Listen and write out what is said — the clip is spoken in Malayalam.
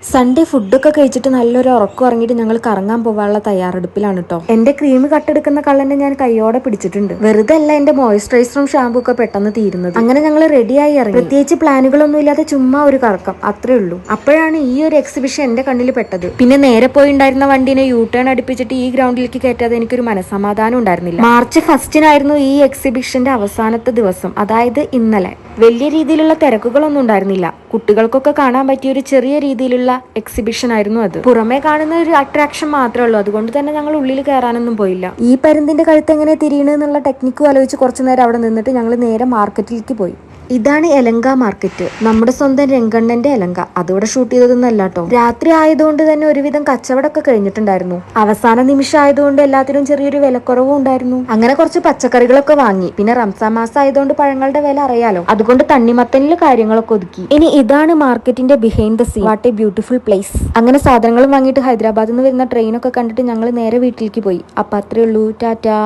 സൺഡേ ഫുഡൊക്കെ കഴിച്ചിട്ട് നല്ലൊരു ഉറക്കം ഇറങ്ങിയിട്ട് ഞങ്ങൾ കറങ്ങാൻ പോകാനുള്ള തയ്യാറെടുപ്പിലാണ് കേട്ടോ. എന്റെ ക്രീം കട്ടെടുക്കുന്ന കള്ളനെ ഞാൻ കൈയോടെ പിടിച്ചിട്ടുണ്ട്. വെറുതെ അല്ല എന്റെ മോയ്സ്ചറൈസറും ഷാമ്പൂ ഒക്കെ പെട്ടെന്ന് തീരുന്നത്. അങ്ങനെ ഞങ്ങൾ റെഡിയായി ഇറങ്ങി. പ്രത്യേകിച്ച് പ്ലാനുകളൊന്നും ഇല്ലാതെ ചുമ്മാ ഒരു കറക്കം, അത്രേ ഉള്ളൂ. അപ്പോഴാണ് ഈ ഒരു എക്സിബിഷൻ എന്റെ കണ്ണിൽ പെട്ടത്. പിന്നെ നേരെ പോയി ഉണ്ടായിരുന്ന വണ്ടിനെ യൂ ടേൺ അടുപ്പിച്ചിട്ട് ഈ ഗ്രൗണ്ടിലേക്ക് കയറ്റാതെ എനിക്കൊരു മനസ്സമാധാനം ഉണ്ടായിരുന്നില്ല. മാർച്ച് 1 ഈ എക്സിബിഷന്റെ അവസാനത്തെ ദിവസം, അതായത് ഇന്നലെ. വലിയ രീതിയിലുള്ള തിരക്കുകളൊന്നും ഉണ്ടായിരുന്നില്ല. കുട്ടികൾക്കൊക്കെ കാണാൻ പറ്റിയ ഒരു ചെറിയ രീതിയിലുള്ള എക്സിബിഷൻ ആയിരുന്നു അത്. പുറമേ കാണുന്ന ഒരു അട്രാക്ഷൻ മാത്രമേ ഉള്ളൂ. അതുകൊണ്ട് തന്നെ ഞങ്ങൾ ഉള്ളിൽ കയറാനൊന്നും പോയില്ല. ഈ പരുന്തിന്റെ കഴുത്ത് എങ്ങനെ തിരിയണെന്നുള്ള ടെക്നിക്കും ആലോചിച്ച് കുറച്ചു നേരം അവിടെ നിന്നിട്ട് ഞങ്ങൾ നേരെ മാർക്കറ്റിലേക്ക് പോയി. ഇതാണ് എലങ്ക മാർക്കറ്റ്. നമ്മുടെ സ്വന്തം രംഗണ്ണന്റെ എലങ്ക. അതോടെ ഷൂട്ട് ചെയ്തതൊന്നല്ല കേട്ടോ. രാത്രി ആയതുകൊണ്ട് തന്നെ ഒരുവിധം കച്ചവടമൊക്കെ കഴിഞ്ഞിട്ടുണ്ടായിരുന്നു. അവസാന നിമിഷം ആയതുകൊണ്ട് എല്ലാത്തിനും ചെറിയൊരു വിലക്കുറവും ഉണ്ടായിരുന്നു. അങ്ങനെ കുറച്ച് പച്ചക്കറികളൊക്കെ വാങ്ങി. പിന്നെ റംസാൻ മാസം ആയതുകൊണ്ട് പഴങ്ങളുടെ വില അറിയാലോ. അതുകൊണ്ട് തണ്ണിമത്തനിൽ കാര്യങ്ങളൊക്കെ ഒതുക്കി. ഇനി ഇതാണ് മാർക്കറ്റിന്റെ behind the scene. What a beautiful place. അങ്ങനെ സാധനങ്ങളും വാങ്ങിയിട്ട് ഹൈദരാബാദിൽ നിന്ന് വരുന്ന ട്രെയിനൊക്കെ കണ്ടിട്ട് ഞങ്ങൾ നേരെ വീട്ടിലേക്ക് പോയി. അപ്പൊ അത്രേ ഉള്ളൂ. ടാറ്റാ.